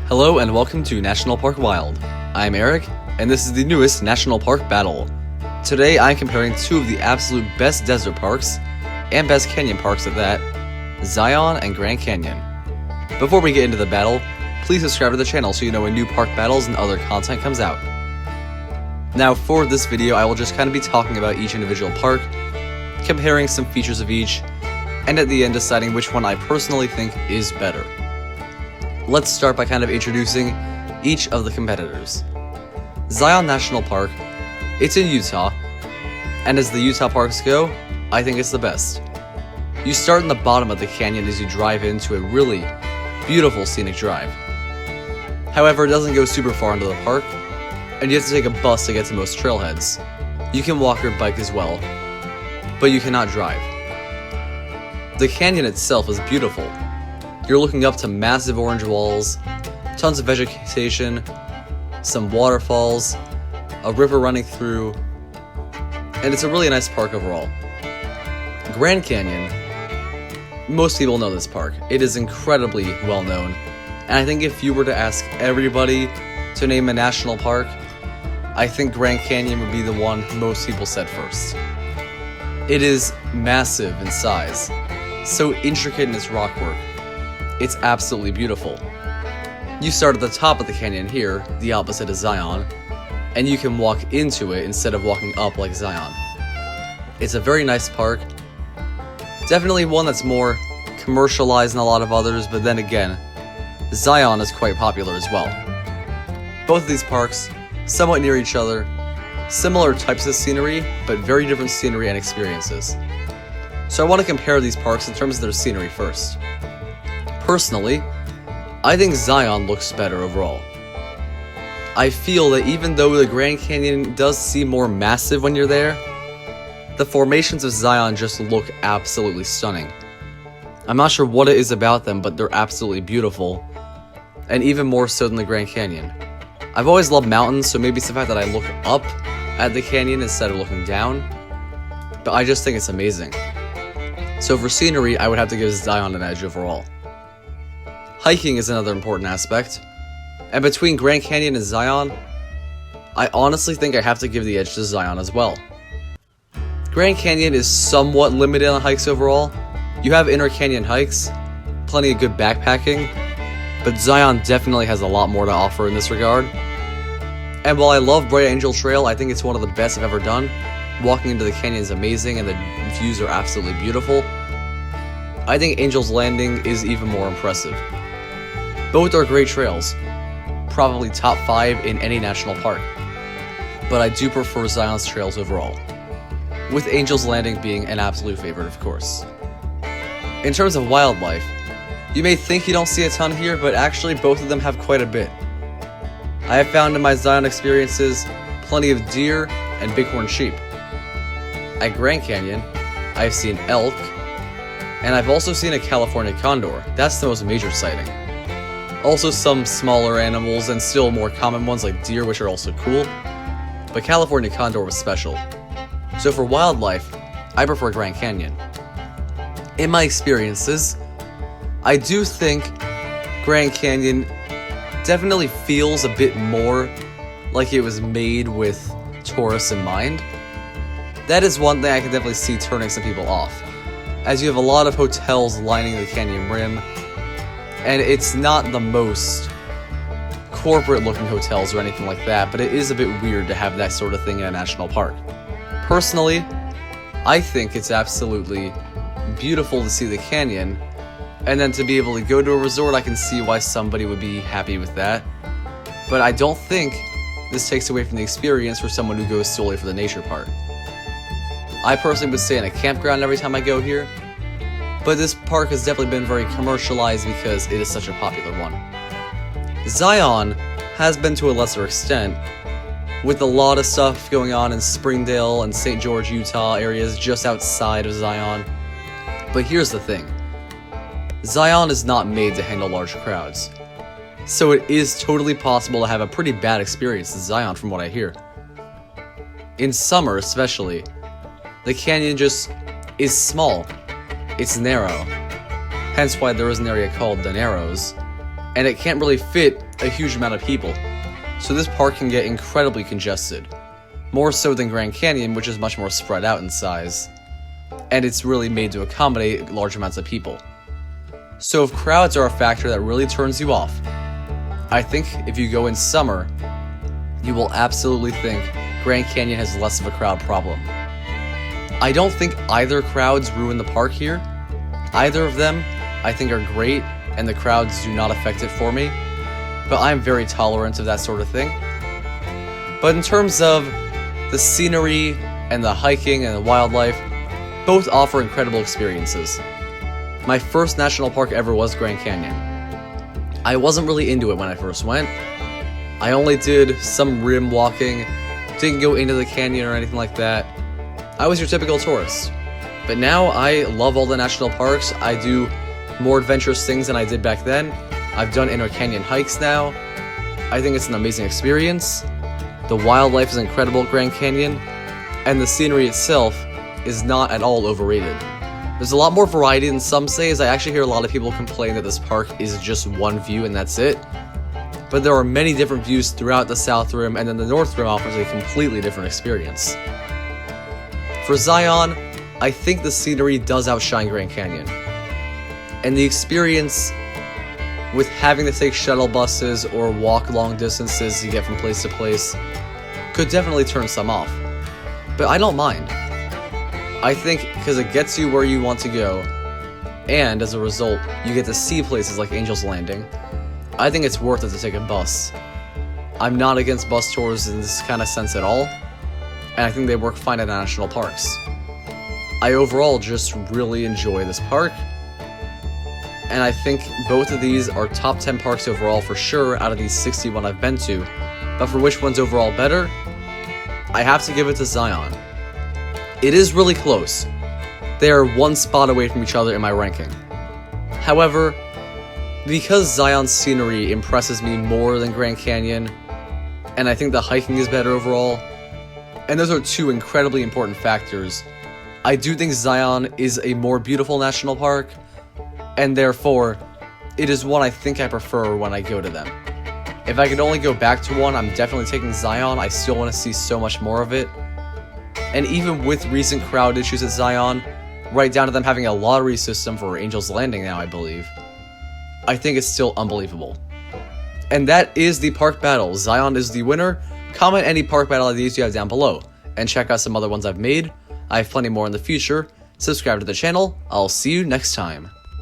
Hello and welcome to National Park Wild. I'm Eric, and this is the newest National Park Battle. Today I'm comparing two of the absolute best desert parks, and best canyon parks at that, Zion and Grand Canyon. Before we get into the battle, please subscribe to the channel so you know when new park battles and other content comes out. Now for this video I will just kind of be talking about each individual park, comparing some features of each, and at the end deciding which one I personally think is better. Let's start by kind of introducing each of the competitors. Zion National Park, it's in Utah, and as the Utah parks go, I think it's the best. You start in the bottom of the canyon as you drive into a really beautiful scenic drive. However, it doesn't go super far into the park, and you have to take a bus to get to most trailheads. You can walk or bike as well, but you cannot drive. The canyon itself is beautiful. You're looking up to massive orange walls, tons of vegetation, some waterfalls, a river running through, and it's a really nice park overall. Grand Canyon, most people know this park. It is incredibly well known, and I think if you were to ask everybody to name a national park, I think Grand Canyon would be the one most people said first. It is massive in size, so intricate in its rockwork. It's absolutely beautiful. You start at the top of the canyon here, the opposite of Zion, and you can walk into it instead of walking up like Zion. It's a very nice park. Definitely one that's more commercialized than a lot of others, but then again, Zion is quite popular as well. Both of these parks, somewhat near each other, similar types of scenery, but very different scenery and experiences. So I want to compare these parks in terms of their scenery first. Personally, I think Zion looks better overall. I feel that even though the Grand Canyon does seem more massive when you're there, the formations of Zion just look absolutely stunning. I'm not sure what it is about them, but they're absolutely beautiful, and even more so than the Grand Canyon. I've always loved mountains, so maybe it's the fact that I look up at the canyon instead of looking down, but I just think it's amazing. So for scenery, I would have to give Zion an edge overall. Hiking is another important aspect, and between Grand Canyon and Zion, I honestly think I have to give the edge to Zion as well. Grand Canyon is somewhat limited on hikes overall. You have inner canyon hikes, plenty of good backpacking, but Zion definitely has a lot more to offer in this regard. And while I love Bright Angel Trail, I think it's one of the best I've ever done. Walking into the canyon is amazing and the views are absolutely beautiful. I think Angel's Landing is even more impressive. Both are great trails, probably top 5 in any national park, but I do prefer Zion's trails overall, with Angel's Landing being an absolute favorite, of course. In terms of wildlife, you may think you don't see a ton here, but actually both of them have quite a bit. I have found in my Zion experiences plenty of deer and bighorn sheep. At Grand Canyon, I've seen elk, and I've also seen a California condor. That's the most major sighting. Also some smaller animals and still more common ones like deer, which are also cool, but California condor was special. So for wildlife, I prefer Grand Canyon. In my experiences, I do think Grand Canyon definitely feels a bit more like it was made with tourists in mind. That is one thing I can definitely see turning some people off, as you have a lot of hotels lining the canyon rim, and it's not the most corporate looking hotels or anything like that, but it is a bit weird to have that sort of thing in a national park. Personally, I think it's absolutely beautiful to see the canyon, and then to be able to go to a resort, I can see why somebody would be happy with that. But I don't think this takes away from the experience for someone who goes solely for the nature part. I personally would stay in a campground every time I go here, but this park has definitely been very commercialized because it is such a popular one. Zion has been to a lesser extent, with a lot of stuff going on in Springdale and St. George, Utah areas just outside of Zion. But here's the thing. Zion is not made to handle large crowds, so it is totally possible to have a pretty bad experience in Zion from what I hear. In summer especially, the canyon just is small. It's narrow, hence why there is an area called the Narrows, and it can't really fit a huge amount of people. So this park can get incredibly congested, more so than Grand Canyon, which is much more spread out in size, and it's really made to accommodate large amounts of people. So if crowds are a factor that really turns you off, I think if you go in summer, you will absolutely think Grand Canyon has less of a crowd problem. I don't think either crowds ruin the park here. Either of them, I think, are great, and the crowds do not affect it for me, but I'm very tolerant of that sort of thing. But in terms of the scenery and the hiking and the wildlife, both offer incredible experiences. My first national park ever was Grand Canyon. I wasn't really into it when I first went. I only did some rim walking, didn't go into the canyon or anything like that. I was your typical tourist. But now I love all the national parks. I do more adventurous things than I did back then. I've done inner canyon hikes now. I think it's an amazing experience. The wildlife is incredible at Grand Canyon, and the scenery itself is not at all overrated. There's a lot more variety than some say, as I actually hear a lot of people complain that this park is just one view and that's it. But there are many different views throughout the South Rim, and then the North Rim offers a completely different experience. For Zion, I think the scenery does outshine Grand Canyon. And the experience with having to take shuttle buses or walk long distances to get from place to place could definitely turn some off. But I don't mind. I think because it gets you where you want to go, and as a result, you get to see places like Angel's Landing, I think it's worth it to take a bus. I'm not against bus tours in this kind of sense at all, and I think they work fine at national parks. I overall just really enjoy this park, and I think both of these are top 10 parks overall for sure out of these 61 I've been to, but for which one's overall better, I have to give it to Zion. It is really close. They are one spot away from each other in my ranking. However, because Zion's scenery impresses me more than Grand Canyon, and I think the hiking is better overall, and those are two incredibly important factors, I do think Zion is a more beautiful national park, and therefore, it is one I think I prefer when I go to them. If I could only go back to one, I'm definitely taking Zion. I still want to see so much more of it. And even with recent crowd issues at Zion, right down to them having a lottery system for Angel's Landing now, I believe, I think it's still unbelievable. And that is the park battle. Zion is the winner. Comment any park battle ideas you have down below, and check out some other ones I've made. I have plenty more in the future. Subscribe to the channel. I'll see you next time.